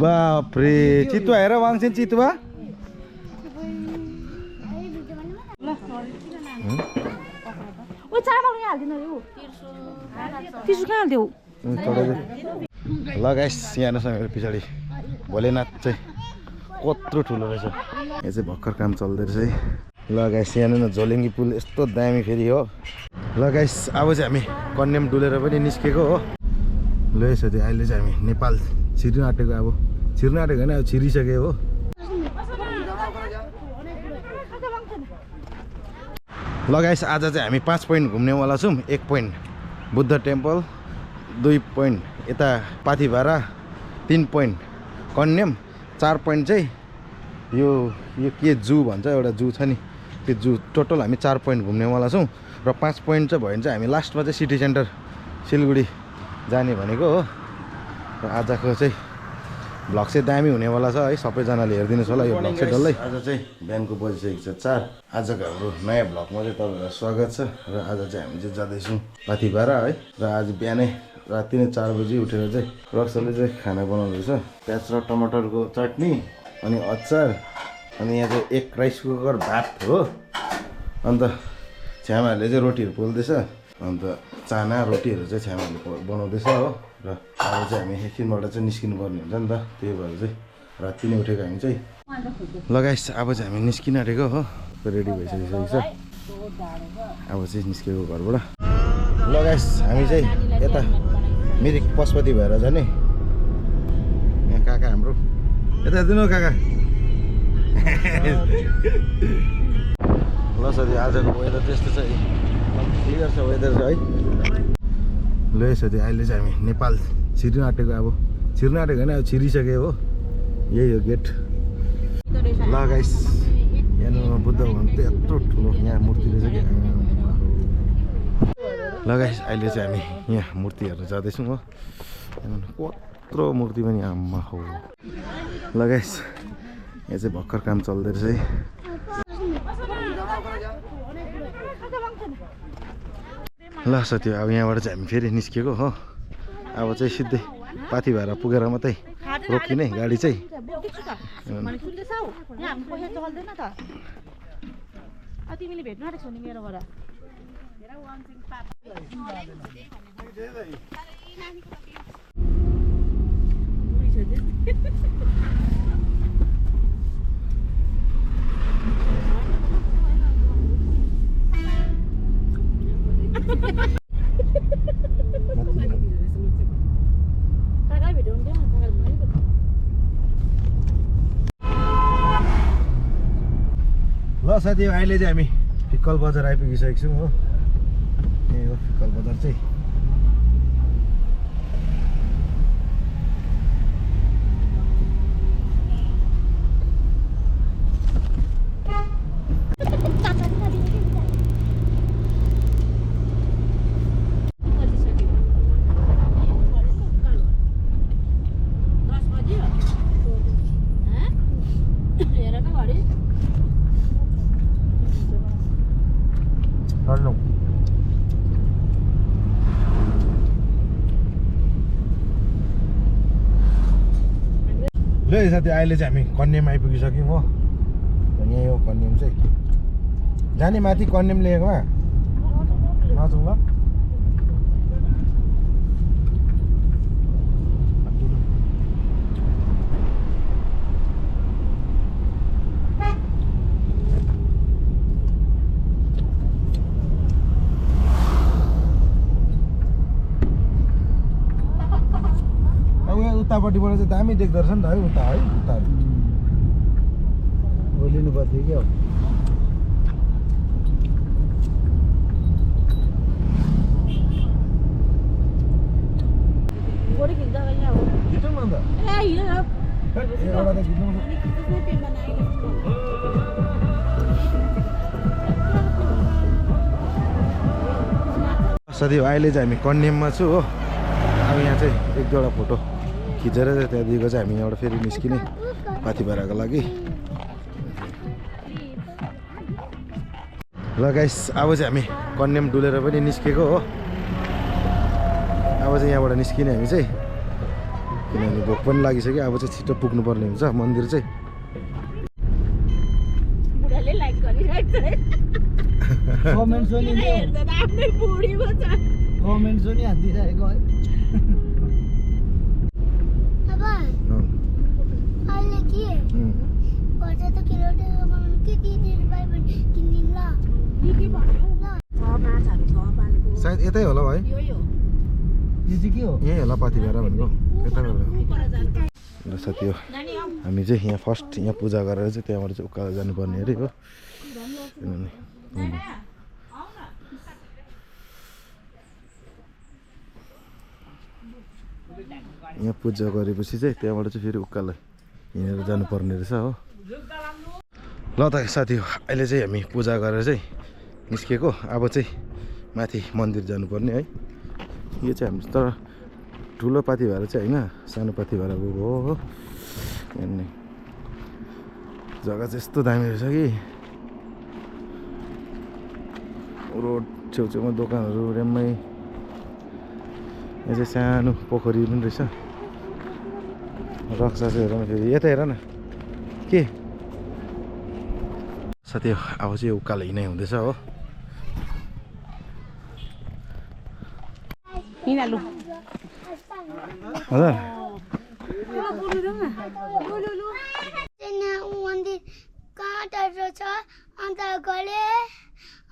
बाफ्रे चितुवा हेर वाङछिन चितुवा ओ चामल यहाँ हाल्दिनु यो तिसु कहाँ हाल्दिउ ल गाइस यहाँ मेरो पछाडि भोलेनाथ चाहिँ कत्रो ठुलो रहेछ यहाँ चाहिँ भर्खर काम चल्दै रहेछ है ल गाइस यहाँ झोलेङ्गी पुल यस्तो दामी फेरि हो ल गाइस अब चाहिँ हामी कन्याम डुलेर पनि निस्केको हो ल यसो अहिले चाहिँ हामी नेपाल छिर्न आँटेको अब छिर्न आँटेको होइन अब छिरिसक्यो हो ल गाइस आज चाहिँ हामी 5 पोइन्ट घुम्नेवाला छौँ 1 पोइन्ट बुद्ध टेम्पल 2 पोइन्ट यता पाथिभारा 3 पोइन्ट कन्याम 4 पोइन्ट चाहिँ यो के जू भन्छ एउटा जू छ नि त्यो जू टोटल हामी 4 पोइन्ट घुम्नेवाला छौँ र 5 पोइन्ट चाहिँ भयो भने चाहिँ हामी लास्टमा चाहिँ सिटी सेन्टर सिलगढी जाने भनेको हो र आजको चाहिँ भ्लग चाहिँ दामी हुनेवाला छ है सबैजनाले हेरिदिनुहोस् होला यो भ्लग चाहिँ डल्लै आज चाहिँ बिहानको बजिसकेको छ 4 आजको हाम्रो नयाँ भ्लगमा चाहिँ तपाईँहरूलाई स्वागत छ र आज चाहिँ हामी चाहिँ जाँदैछौँ पाथिभारा है र आज बिहानै राति नै 4 बजी उठेर चाहिँ रक्सले चाहिँ खाना बनाउँदैछ प्याज र टमाटरको चटनी अनि अचार अनि यहाँ चाहिँ 1 राइस कुकर भात हो अन्त छ्यामाहरूले चाहिँ रोटीहरू पोल्दैछ अन्त चाना रोटीहरू चाहिँ छ्यामाहरूले बनाउँदैछ हो र अब चाहिँ हामी एकछिनबाट चाहिँ निस्किनु पर्ने हुन्छ नि त त्यही भएर चाहिँ राति नै उठेको हामी चाहिँ लगाइस अब चाहिँ हामी निस्किन आँटेको हो रेडी भइसकिसकेको छ अब चाहिँ निस्केको घरबाट लगाइस हामी चाहिँ यता मिरिक पशुपति भएर जाने यहाँ काका हाम्रो यता दिनु काका ल साथी आजको वेदर त्यस्तो छ क्लियर छ वेदर है ल साथी अहिले चाहिँ हामी नेपाल छिर्न आँटेको अब छिर्न आँटेको होइन अब छिरिसक्यो हो यही हो गेट ल गाइस यहाँ बुद्ध भगवान त यत्रो ठुलो यहाँ मूर्ति रहेछ कि ल गाइस अहिले चाहिँ हामी यहाँ मूर्ति हेर्न जाँदैछौँ हो कत्रो मूर्ति पनि आम्मा हो ल गाइस यहाँ चाहिँ भर्खर काम चल्दै रहेछ है ल साथी अब यहाँबाट चाहिँ हामी फेरि निस्केको हो अब चाहिँ सिधै पाथिभारा पुगेर मात्रै रोकिने गाडी चाहिँ तिमीले भेट्नु आँटेको छौ नि मेरोबाट ल साथी अहिले चाहिँ हामी फिक्कल बजार आइपुगिसकेको छौँ हो यही हो फिक्कल बजार चाहिँ ल साथी अहिले चाहिँ हामी कन्याम आइपुगिसक्यौँ हो यहीँ हो कन्याम चाहिँ जाने माथि कन्याम लिएकोमा नजाउँ ल उतापट्टिबाट चाहिँ दामी देख्दो रहेछ नि त है उता है उता लिनु पर्थ्यो क्या हो खिचौँ न अन्त एउटा त खिच्नु साथी अहिले चाहिँ हामी कन्याममा छु हो अब यहाँ चाहिँ 1-2वटा फोटो खिचेर चाहिँ त्यहाँदेखिको चाहिँ हामी यहाँबाट फेरि निस्किने पाथिभाराको लागि ल गाइस अब चाहिँ हामी कन्याम डुलेर पनि निस्केको हो अब चाहिँ यहाँबाट निस्किने हामी चाहिँ किनभने भोक पनि लागिसक्यो अब चाहिँ छिटो पुग्नुपर्ने हुन्छ मन्दिर चाहिँ बुढाले लाइक गरिरहेको छ कमेन्ट पनि हेर्दा त आफ्नै बुढी भन्छ कमेन्ट पनि हान्दिरहेको है अब अहिले के गर्छ त किलोटे बनाउनु के दिदी भाइ पनि किन्दिन ल के भन्यो छ माछाहरू छ पालेको सायद यतै होला भाइ यो यो चाहिँ के हो यही होला पाथी भएर भनेको यता होला पर जानु ल साथी हो नानी आऊ हामी चाहिँ यहाँ फर्स्ट यहाँ पूजा गरेर चाहिँ त्यहाँबाट चाहिँ उकालो जानुपर्ने अरे हो किनभने यहाँ पूजा गरेपछि चाहिँ त्यहाँबाट चाहिँ फेरि उकालो हिँडेर जानुपर्ने रहेछ हो ल त साथी हो अहिले चाहिँ हामी पूजा गरेर चाहिँ निस्केको अब चाहिँ माथि मन्दिर जानुपर्ने है यो चाहिँ हामी तर ठुलो पाथी भएर चाहिँ होइन सानो पाथी भएर गएको हो हेर्ने जग्गा चाहिँ यस्तो दामी रहेछ कि रोड छेउछेउमा दोकानहरू ऱ्याम्मै यहाँ चाहिँ सानो पोखरी पनि रहेछ रक्सा चाहिँ हेर न फेरि यता हेर न के साथी अब चाहिँ उकालो हिँडाइ हुँदैछ हो हिँडालु हजुर मन्दिर कहाँ टाढो छ अन्त गले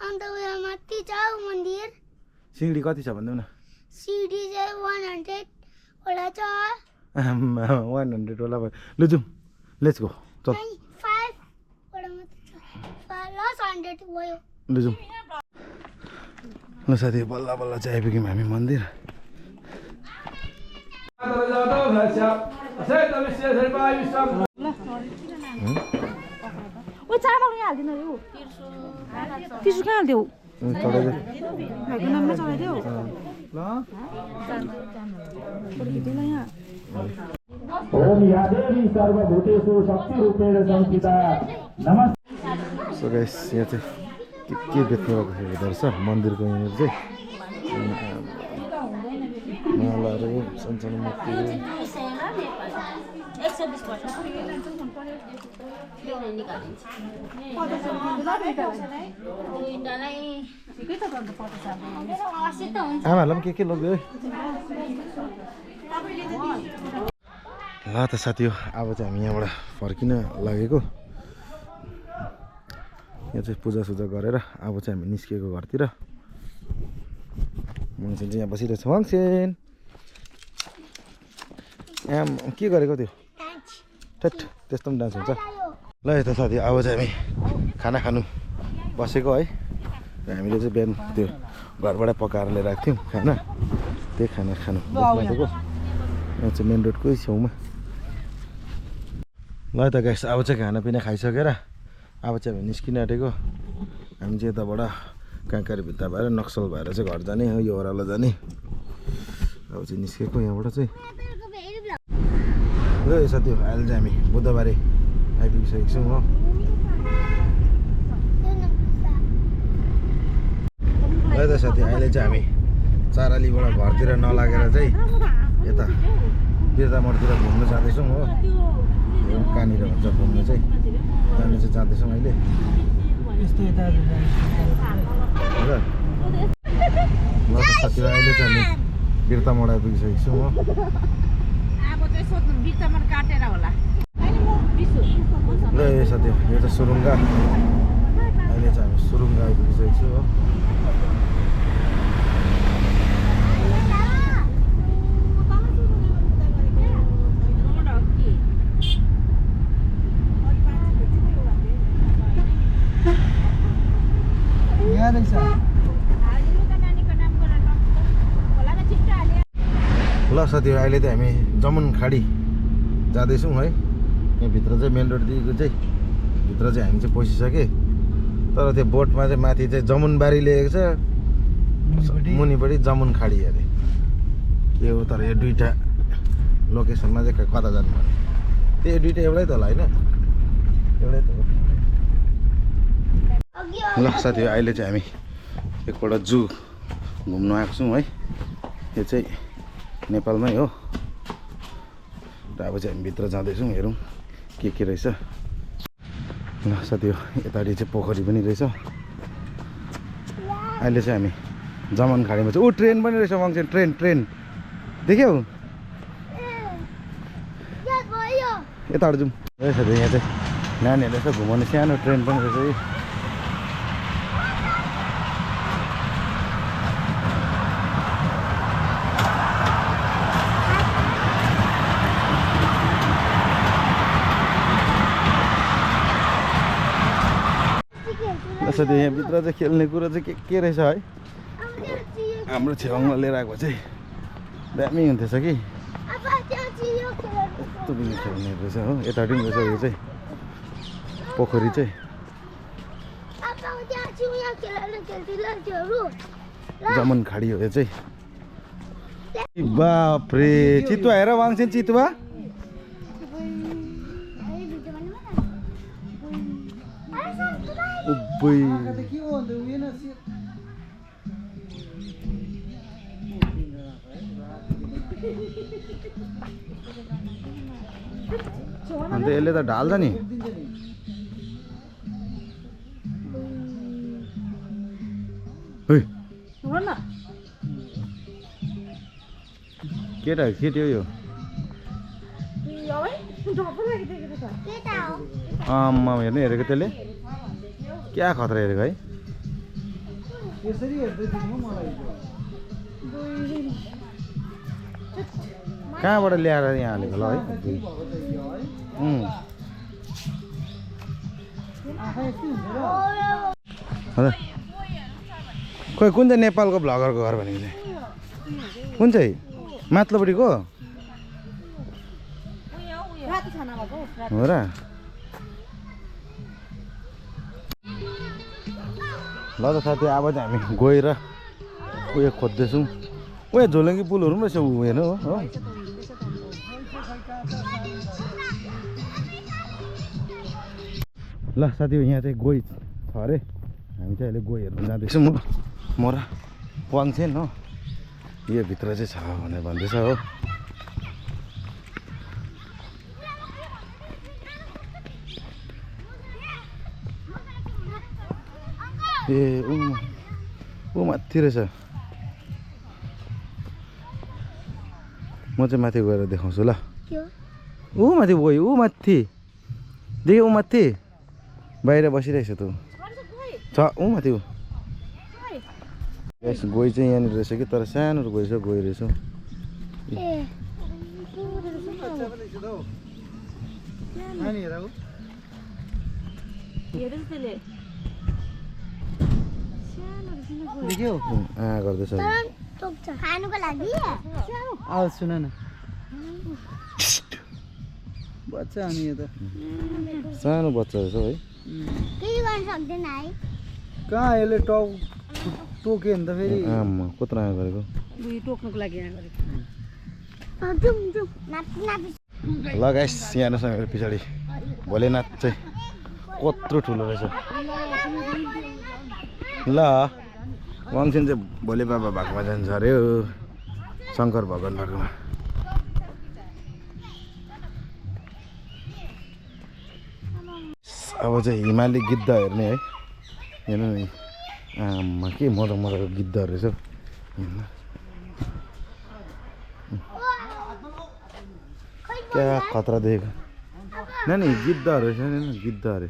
अन्त उयो माथि छ मन्दिर सिँढी कति छ भनिदेऊ न सिडी चाहिँ 100 वटा छ 100 वाला भयो लु जाउँ लेट्स गो चल 5 वटा मात्र छ 100 भयो लु जाउँ ल साथी बल्ल बल्ल चाहिँ आइपुग्यौँ हामी मन्दिर ओ चामल यहाँ हाल्दिनु यो तिर्सु कहाँ हाल्देऊ चढाइदियो भाइको नाममा चढाइदेऊ ल यहाँ ओम या देवी सर्वभूतेषु शक्तिरूपेण संस्थिता नमस्ते सो गाइस यहाँ चाहिँ के बेच्नु भएको हुँदो रहेछ मन्दिरको यहाँनिर चाहिँ मालाहरू सानसानो मूर्तिहरू 120 पर्छ आमाहरूलाई पनि के लग्यो है ल त साथी हो अब चाहिँ हामी यहाँबाट फर्किन लागेको यहाँ चाहिँ पूजासुजा गरेर अब चाहिँ हामी निस्किएको घरतिर मङ्सेन चाहिँ यहाँ बसिरहेको छ मङ्सेन यहाँ के गरेको त्यो ठेट त्यस्तो पनि डान्स हुन्छ ल यता साथी अब चाहिँ हामी खाना खानु बसेको है र हामीले चाहिँ बिहान त्यो घरबाट पकाएर लिएर आएको थियौँ खाना त्यही खाना खानु बस्नुको यहाँ चाहिँ मेन रोडकै छेउमा ल त गाइस अब चाहिँ खानापिना खाइसकेर अब चाहिँ हामी निस्किन आँटेको हामी चाहिँ यताबाट काँकारी भित्ता भएर नक्सल भएर चाहिँ घर जाने हो यो ओह्रालो जाने अब चाहिँ निस्केको यहाँबाट चाहिँ ल साथी अहिले चाहिँ हामी बुधबारे आइपुगिसकेको छौँ हो ल त साथी अहिले चाहिँ हामी चारालीबाट घरतिर नलागेर चाहिँ यता बिर्तामोडतिर घुम्नु जाँदैछौँ हो यो कहाँनिर भन्छ घुम्नु चाहिँ जानु चाहिँ जाँदैछौँ अहिले यस्तो यता ल त साथीभाइ अहिले चाहिँ हामी बिर्तामोड आइपुगिसकेको छौँ हो अब चाहिँ सोध्नु बिचमा काटेर होला ल यो साथी यो चाहिँ सुरुङ्गा अहिले चाहिँ हामी सुरुङ्गा आइपुगिसकेको छु हो यहाँ रहेछ ल साथी अहिले चाहिँ हामी जमुन खाडी जाँदैछौँ है यहाँभित्र चाहिँ मेन रोडदेखिको चाहिँ भित्र चाहिँ हामी चाहिँ पसिसके तर त्यो बोटमा चाहिँ माथि चाहिँ जमुनबारी लेखेको छ मुनिपट्टि जमुन खाडी अरे के हो तर यो दुईवटा लोकेसनमा चाहिँ कता जानु पर्ने त्यो दुईवटा एउटै त होला होइन एउटै त हो ल साथी अहिले चाहिँ हामी एकपल्ट जू घुम्नु आएको छौँ है यो चाहिँ नेपालमै हो र अब चाहिँ हामी भित्र जाँदैछौँ हेरौँ के रहेछ ल साथी हो यतापट्टि चाहिँ पोखरी पनि रहेछ अहिले चाहिँ हामी जमन खाडीमा चाहिँ ट्रेन पनि रहेछ वाङछेन ट्रेन देख्यौ यताबाट जाउँ रहेछ यहाँ चाहिँ नानीहरूले यसो घुमाउने सानो ट्रेन पनि रहेछ है साथी यहाँभित्र चाहिँ खेल्ने कुरो चाहिँ के रहेछ है हाम्रो छेउमा लिएर आएको चाहिँ दामी हुन्थेछ कि यस्तो पनि खेल्ने रहेछ हो यतापट्टि पनि रहेछ यो चाहिँ पोखरी चाहिँ जमन खाडी हो यो चाहिँ बाफ्रे चितुवा हेर वाङछेन चितुवा अन्त यसले त ढाल्छ नि केटा केटी हो यो आम्मा हेर्नु हेरेको त्यसले क्या खतरा हेरेको है कहाँबाट ल्याएर यहाँ हालेको ल है खोइ कुन चाहिँ नेपालको भ्लगरको घर भनेको चाहिँ कुन चाहिँ माथिल्लोपट्टिको हो र ल त साथी अब चाहिँ हामी गएर उयो खोज्दैछौँ उयो झोलङ्गी पुलहरू पनि रहेछ ऊ हेर्नु हो ल साथी यहाँ चाहिँ गोही छ अरे हामी चाहिँ अहिले गोही हेर्नु जाँदैछौँ म र वाङछेन हो यो भित्र चाहिँ छ भनेर भन्दैछ हो ए ऊ माथि रहेछ म चाहिँ माथि गएर देखाउँछु ल ऊ माथि गयो ऊ माथि देख्यो ऊ माथि बाहिर बसिरहेछ त छ ऊ माथि ऊ गोही चाहिँ यहाँनिर रहेछ कि तर सानो गोही छ गोही रहेछ गर्दैछ आवाज सुन न बच्चा अनि यो त सानो बच्चा रहेछ है कहाँ यसले टोक्यो भने त फेरि आमा कत्रो आयो गरेको टोक्नुको लागि ल गाइस यहाँसँग मेरो पछाडि भोलेनाथ चाहिँ कत्रो ठुलो रहेछ ल वाङछेन चाहिँ भोले बाबा भएकोमा जान्छ अरे हो शङ्कर भगवान भएकोमा अब चाहिँ हिमाली गिद्ध हेर्ने है हेर्नु नि आमा के मजाको गिद्धहरू रहेछ क्या खतरा देखेको नानी गिद्धहरू रहेछ नि गिद्ध अरे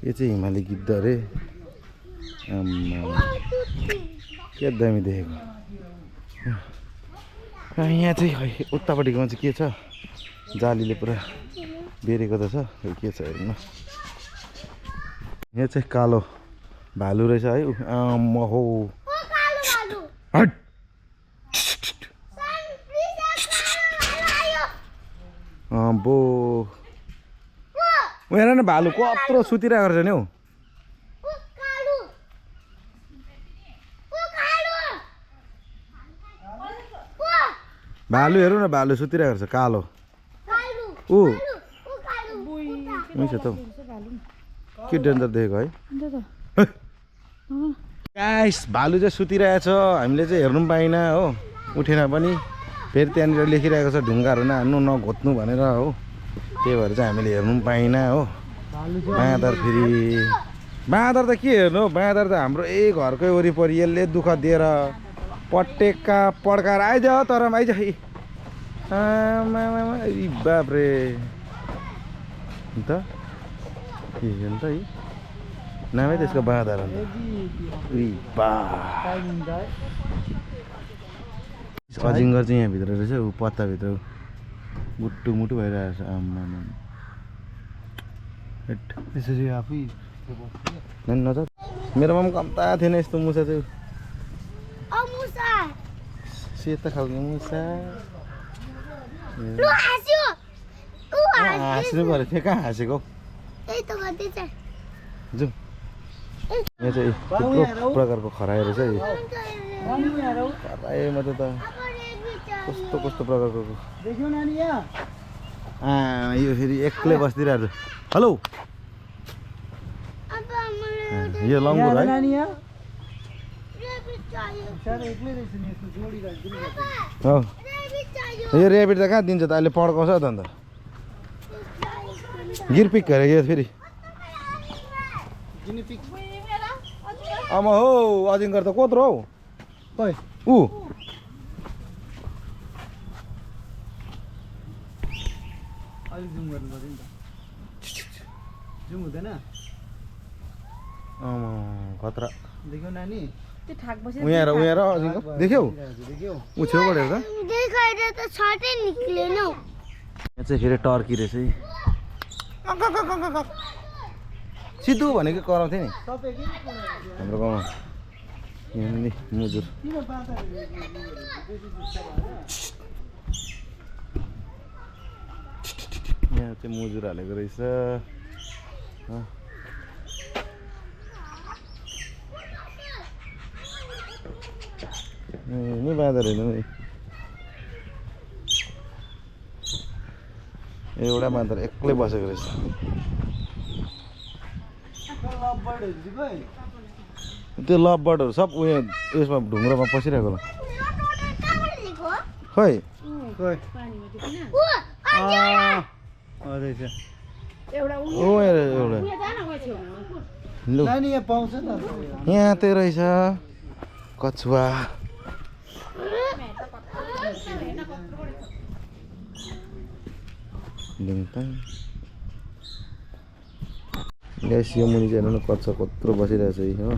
यो चाहिँ हिमाली गिद्ध अरे आमा क्या दामी देखेको यहाँ चाहिँ उतापट्टिकोमा चाहिँ के छ जालीले पुरा बेरेको त छ के छ हेर्नु यहाँ चाहिँ कालो भालु रहेछ है आम्मा हो अम्बो हेर न भालु कत्रो सुतिरहेको रहेछ नि हौ भालु हेरौँ न भालु सुतिरहेको रहेछ कालो ऊ छ त के डेन्जर देखेको है गाइस भालु चाहिँ सुतिरहेछ हामीले चाहिँ हेर्नु पनि पाइनँ हो उठेन पनि फेरि त्यहाँनिर लेखिरहेको छ ढुङ्गाहरू नहान्नु नघोत्नु भनेर हो त्यही भएर चाहिँ हामीले हेर्नु पनि पाइनँ हो बाँदर फेरि बाँदर त के हेर्नु हौ बाँदर त हाम्रो घरकै वरिपरि यसले दुःख दिएर पटेका पड्काएर आइज तर आइज बाप्रे अन्त के अन्त है नामै त्यसको बाँदर अन्त अजिङ्गर चाहिँ यहाँभित्र रहेछ ऊ पत्ताभित्र मुटु मुटु भइरहेको छ आम्मा यसरी आफै नजर मेरोमा पनि कम्ता थिएन यस्तो मुसा चाहिँ सेता खालको मुसा हाँस्नु पऱ्यो थियो कहाँ हाँसेको जाउँ यहाँ चाहिँ थुप्रो प्रकारको खरायो रहेछ है खरायोमा त कस्तो कस्तो प्रकारको यो फेरि एक्लै बसिदिरहेको हेलो यो लङ्गुर है यो रेबिट त कहाँ दिन्छ त अहिले पड्काउँछ त अन्त गिरपिक अरे यो फेरि आमा हौ अजिङ्गर त कत्रो हौ ऊ अलिक जुम गर्नु पर्यो नि त जुम हुँदैन आमा खतरा देख्यौ नानी त्यो ठाक बसेर उहाँ अजिङ्गर देख्यौ देख्यौ ऊ छेउबाट हेर्दा देखाएर त छटै निक्लेन हौ यहाँ चाहिँ फेरि टर्की रहेछ है सिद्धु भनेको कराउँथ्यो नि हाम्रो गाउँमा यहाँ नि मुजुर यहाँ चाहिँ मुजुर हालेको रहेछ नि बाँदर हेर्नु नि एउटा बाँदर एक्लै बसेको रहेछ त्यो लभ बर्डहरू सब उयो यसमा ढुङ्ग्रोमा पसिरहेको होला खै एउटा लु नानी यहाँ पाउँछ त यहाँ चाहिँ रहेछ कछुवा ग्यास यो मुनि चाहिँ हेर्नु न कच्चा कत्रो बसिरहेछ है हो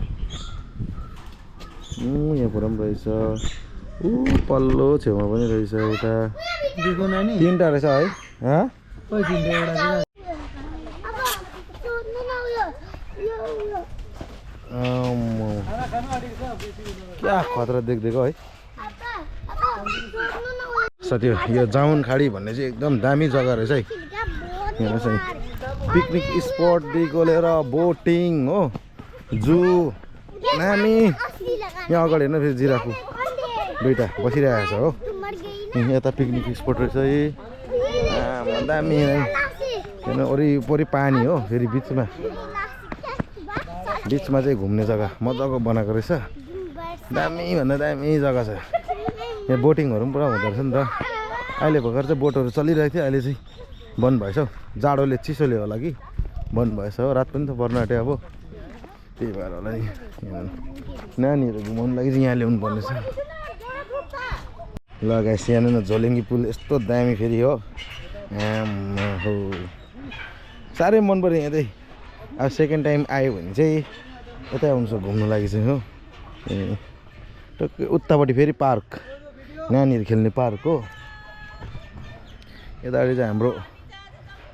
यहाँ पुरा पनि रहेछ ऊ पल्लो छेउमा पनि रहेछ एउटा तिनवटा रहेछ है क्या खतरा देख्देको है साथी यो जामुन खाडी भन्ने चाहिँ एकदम दामी जग्गा रहेछ है यहाँ चाहिँ पिकनिक स्पटदेखिको लिएर बोटिङ हो जू नामी यहाँ अगाडि हेर्नु फेरि जिराफु दुइटा बसिरहेको छ हो यता पिकनिक स्पट रहेछ है दामी हेर्नु वरिपरि पानी हो फेरि बिचमा चाहिँ घुम्ने जग्गा मजाको बनाएको रहेछ दामी भन्दा दामी जग्गा छ यहाँ बोटिङहरू पनि पुरा हुँदो रहेछ नि त अहिले भर्खर चाहिँ बोटहरू चलिरहेको थियो अहिले चाहिँ बन्द भएछ हौ जाडोले चिसोले होला कि बन्द भएछ हो रात पनि त पर्न आँट्यो अब त्यही भएर होला नि नानीहरू घुमाउनु लागि चाहिँ यहाँ ल्याउनु पर्ने छ ल गाइस यहाँ न झोलेङ्गी पुल यस्तो दामी फेरि हो हो साह्रै मन पऱ्यो यहाँ चाहिँ अब सेकेन्ड टाइम आयो भने चाहिँ यतै आउनु छ घुम्नु लागि चाहिँ हो ए टक्कै उतापट्टि फेरि पार्क नानीहरू खेल्ने पार्क हो यतापट्टि चाहिँ हाम्रो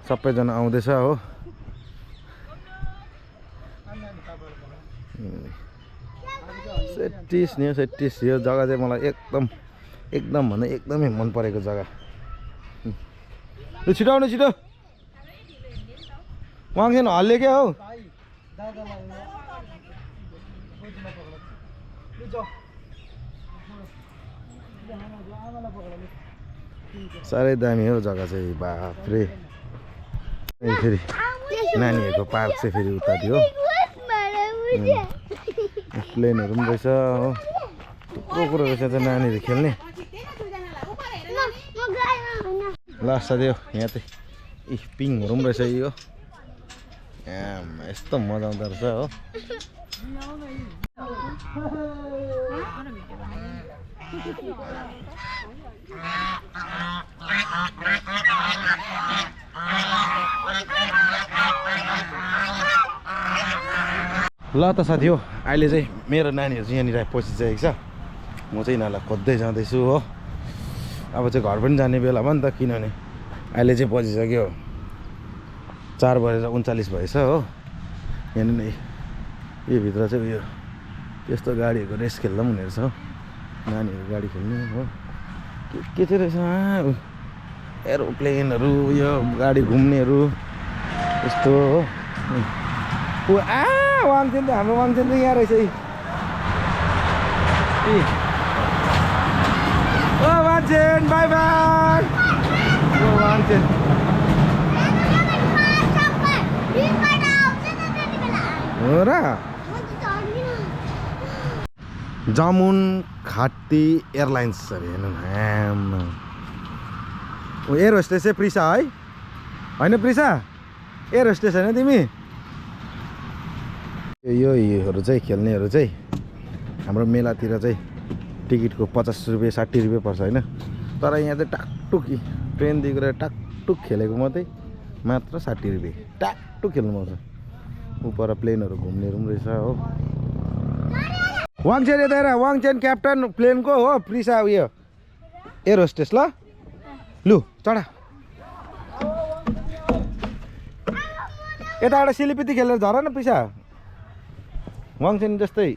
सबैजना आउँदैछ हो सेटिस नि सेटिस यो जग्गा चाहिँ मलाई एकदम भन्दा एकदमै मन परेको जग्गा छिटो आउनु छिटो मान्छे हल्ले क्या हौ साह्रै दामी हो जग्गा चाहिँ बाफ्रे फेरि नानीहरूको पार्क चाहिँ फेरि उता थियो प्लेनहरू पनि रहेछ हो थुप्रो कुरो रहेछ त नानीहरू खेल्ने ल साथी हो यहाँ चाहिँ पिङहरू पनि रहेछ यो यस्तो मजा आउँदो रहेछ हो ल त साथी हो अहिले चाहिँ मेरो नानीहरू चाहिँ यहाँनिर पसिसकेको छ म चाहिँ यिनीहरूलाई खोज्दै जाँदैछु हो अब चाहिँ घर पनि जाने बेला भयो नि त किनभने अहिले चाहिँ पसिसक्यो 4:39 भएछ हो यहाँनिर नै यो भित्र चाहिँ उयो त्यस्तो गाडीहरूको रेस खेल्दा पनि हुने रहेछ हो नानीहरू गाडी खेल्ने हो के चाहिँ रहेछ एरोप्लेनहरू यो गाडी घुम्नेहरू यस्तो हो वाङचेन त हाम्रो वाङचेन त यहाँ रहेछ ओ वाङचेन बाई बाई ओ वाङचेन हो र जामुन खाटी एयरलाइन्स अरे हेर्नु न ओ एयर होस्टेस चाहिँ प्रिसा है होइन प्रिसा एयर होस्टेस होइन तिमी योहरू चाहिँ खेल्नेहरू चाहिँ हाम्रो मेलातिर चाहिँ टिकटको 50 रुपियाँ 60 रुपियाँ पर्छ होइन तर यहाँ चाहिँ टाकटुक ट्रेनदेखि गएर टाकटुक खेलेको मात्रै मात्र 60 रुपियाँ टाकटुक खेल्नु पाउँछ उपर प्लेनहरू घुम्नेहरू पनि रहेछ हो वाङचेन यता हेर वाङचेन क्याप्टन प्लेनको हो प्रिसा उयो एयर होस्टेस ल लु चढा यताबाट सिलिपिती खेलेर झर न प्रिसा वाङचेन जस्तै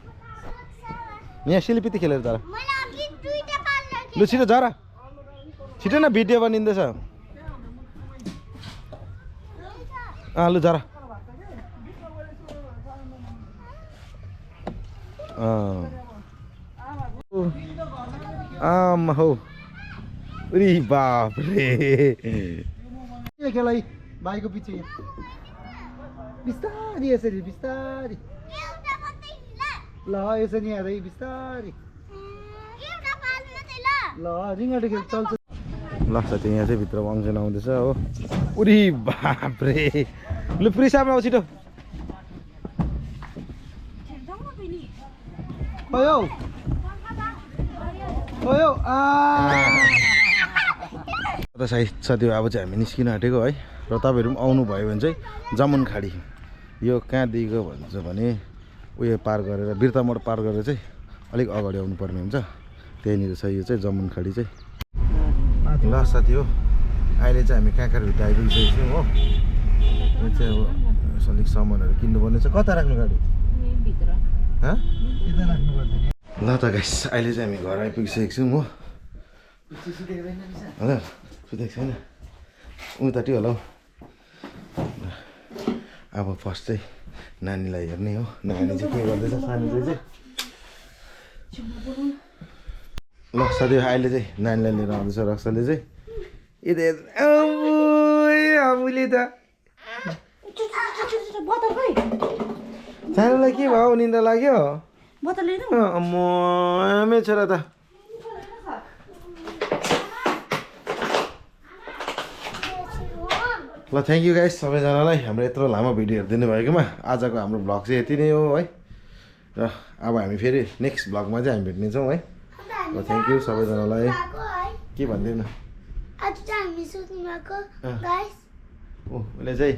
यहाँ सिलिपिती खेलेर झर लु छिटो झर छिटो न भिडियो बनिँदैछ लु झर आमा हौ अरे बाप रे खेल है भाइको पछि बिस्तारी यसरी बिस्तारी ल यसरी यहाँ बिस्तारी ल रिङ्गटे खेल चल्छ ल साथी यहाँ चाहिँ भित्र वाङचेन आउँदैछ हो उरी बाप रे लु प्रिसामा आऊ छिटो ओयो ओयो साथी अब चाहिँ हामी निस्किन आँटेको है र तपाईँहरू पनि आउनुभयो भने चाहिँ जामुनखाडी यो कहाँदेखिको भन्छ भने उयो पार गरेर बिर्तामोड पार गरेर चाहिँ अलिक अगाडि आउनुपर्ने हुन्छ त्यहीँनिर छ यो चाहिँ जामुनखाडी चाहिँ ल साथी हो अहिले चाहिँ हामी कहाँ भित्र आइपुगिसकेको छौँ हो यो चाहिँ अब अलिक सामानहरू किन्नुपर्ने छ कता राख्नु गाडी ल त गाइस अहिले चाहिँ हामी घर आइपुगिसकेको छौँ हो हजुर सुतेको छैन उताटी होला हौ अब फर्स्ट चाहिँ नानीलाई हेर्ने हो नानी चाहिँ के गर्दैछ सानो चाहिँ ल साथी अहिले चाहिँ नानीलाई लिएर आउँदैछ रक्साले चाहिँ यता आफूले त सानोलाई के भयो निन्द्रा लाग्यो आमै छोरा त ल थ्याङ्क यू गाइस सबैजनालाई हाम्रो यत्रो लामो भिडियो हेरिदिनु भएकोमा आजको हाम्रो भ्लग चाहिँ यति नै हो है र अब हामी फेरि नेक्स्ट भ्लगमा चाहिँ हामी भेट्नेछौँ है ल थ्याङ्क यू सबैजनालाई के भन्दैन उसले चाहिँ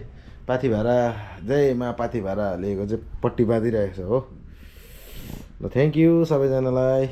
पाथी भाडा जय मा पाथी भाडा लिएको चाहिँ पट्टी बाँधिरहेको छ हो ल थ्याङ्क यू सबैजनालाई